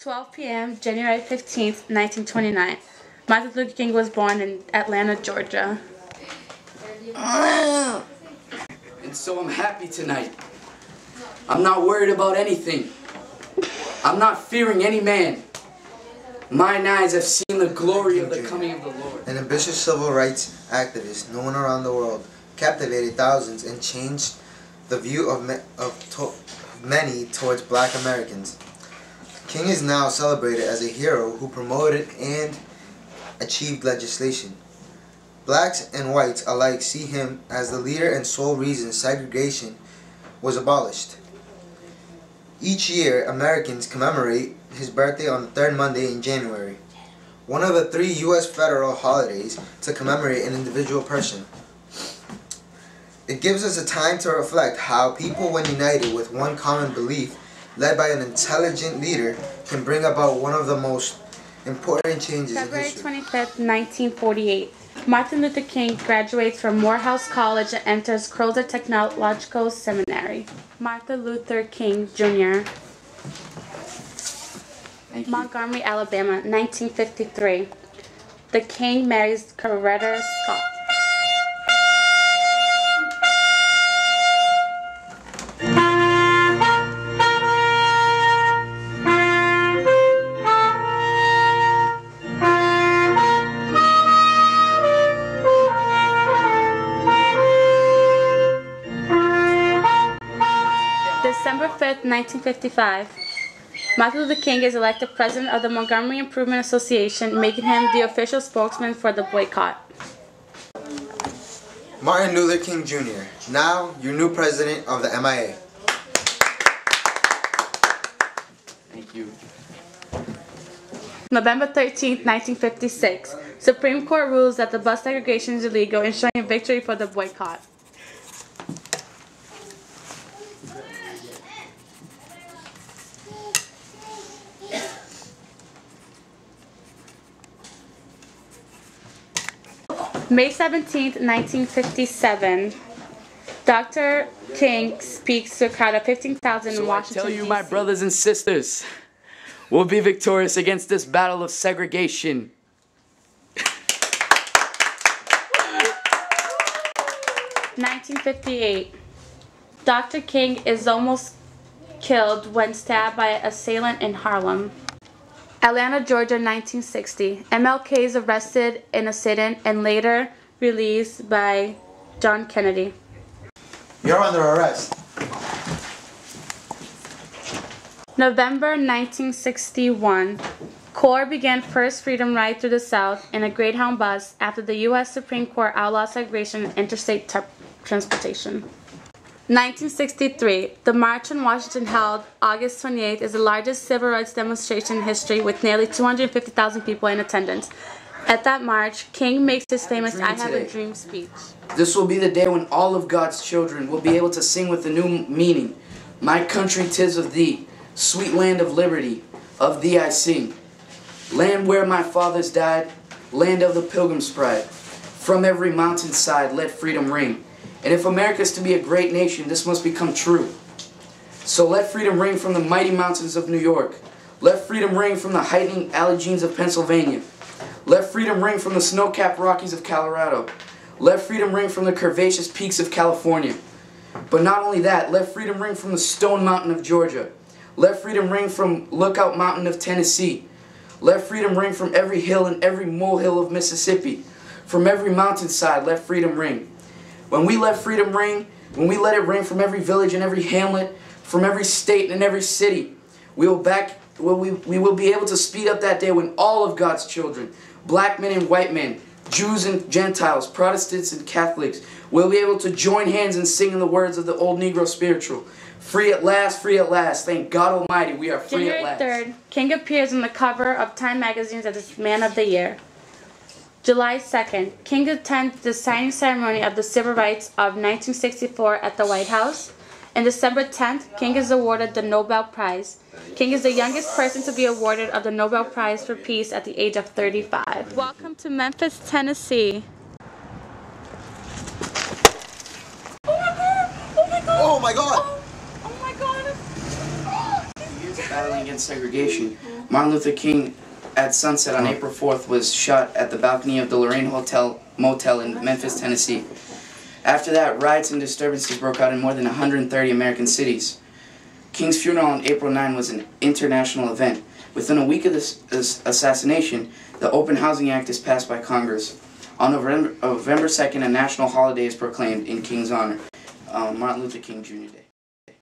12 p.m., January 15th, 1929. Martin Luther King was born in Atlanta, Georgia. And so I'm happy tonight. I'm not worried about anything. I'm not fearing any man. Mine eyes have seen the glory of the coming of the Lord. An ambitious civil rights activist known around the world, captivated thousands and changed the view of many towards black Americans. King is now celebrated as a hero who promoted and achieved legislation. Blacks and whites alike see him as the leader and sole reason segregation was abolished. Each year, Americans commemorate his birthday on the third Monday in January, one of the 3 U.S. federal holidays to commemorate an individual person. It gives us a time to reflect how people, when united with one common belief, led by an intelligent leader, can bring about one of the most important changes in history. February 25th, 1948. Martin Luther King graduates from Morehouse College and enters Crowther Technological Seminary. Martin Luther King, Jr. Montgomery, Alabama, 1953. The King marries Coretta Scott. December 5th, 1955. Martin Luther King is elected president of the Montgomery Improvement Association, making him the official spokesman for the boycott. Martin Luther King Jr., now your new president of the MIA. Thank you. November 13th, 1956. Supreme Court rules that the bus segregation is illegal, ensuring victory for the boycott. May 17th, 1957. Dr. King speaks to a crowd of 15,000 in Washington, I tell you, D.C. my brothers and sisters, we'll be victorious against this battle of segregation. 1958. Dr. King is almost killed when stabbed by an assailant in Harlem. Atlanta, Georgia, 1960. MLK is arrested in a sit-in and later released by John Kennedy. You're under arrest. November 1961. CORE began first freedom ride through the South in a Greyhound bus after the U.S. Supreme Court outlawed segregation in interstate transportation. 1963. The March on Washington held August 28th is the largest civil rights demonstration in history with nearly 250,000 people in attendance. At that march, King makes his famous I Have a Dream speech. This will be the day when all of God's children will be able to sing with a new meaning. My country, 'tis of thee, sweet land of liberty, of thee I sing. Land where my fathers died, land of the pilgrim's pride. From every mountainside let freedom ring. And if America is to be a great nation, this must become true. So let freedom ring from the mighty mountains of New York. Let freedom ring from the heightening Alleghenies of Pennsylvania. Let freedom ring from the snow-capped Rockies of Colorado. Let freedom ring from the curvaceous peaks of California. But not only that, let freedom ring from the Stone Mountain of Georgia. Let freedom ring from Lookout Mountain of Tennessee. Let freedom ring from every hill and every molehill of Mississippi. From every mountainside, let freedom ring. When we let freedom ring, when we let it ring from every village and every hamlet, from every state and every city, we will be able to speed up that day when all of God's children, black men and white men, Jews and Gentiles, Protestants and Catholics, will be able to join hands and sing in the words of the old Negro spiritual. Free at last, thank God Almighty, we are free at last. January 3rd, King appears on the cover of Time magazine as Man of the Year. July 2nd, King attends the signing ceremony of the Civil Rights of 1964 at the White House. And December 10th, King is awarded the Nobel Prize. King is the youngest person to be awarded of the Nobel Prize for Peace at the age of 35. Welcome to Memphis, Tennessee. Oh my God! Oh my God! battling against segregation. Martin Luther King, at sunset on April 4th, was shot at the balcony of the Lorraine Motel in Memphis, Tennessee. After that, riots and disturbances broke out in more than 130 American cities. King's funeral on April 9 was an international event. Within a week of this assassination, the Open Housing Act is passed by Congress. On November 2nd, a national holiday is proclaimed in King's honor, Martin Luther King Jr. Day.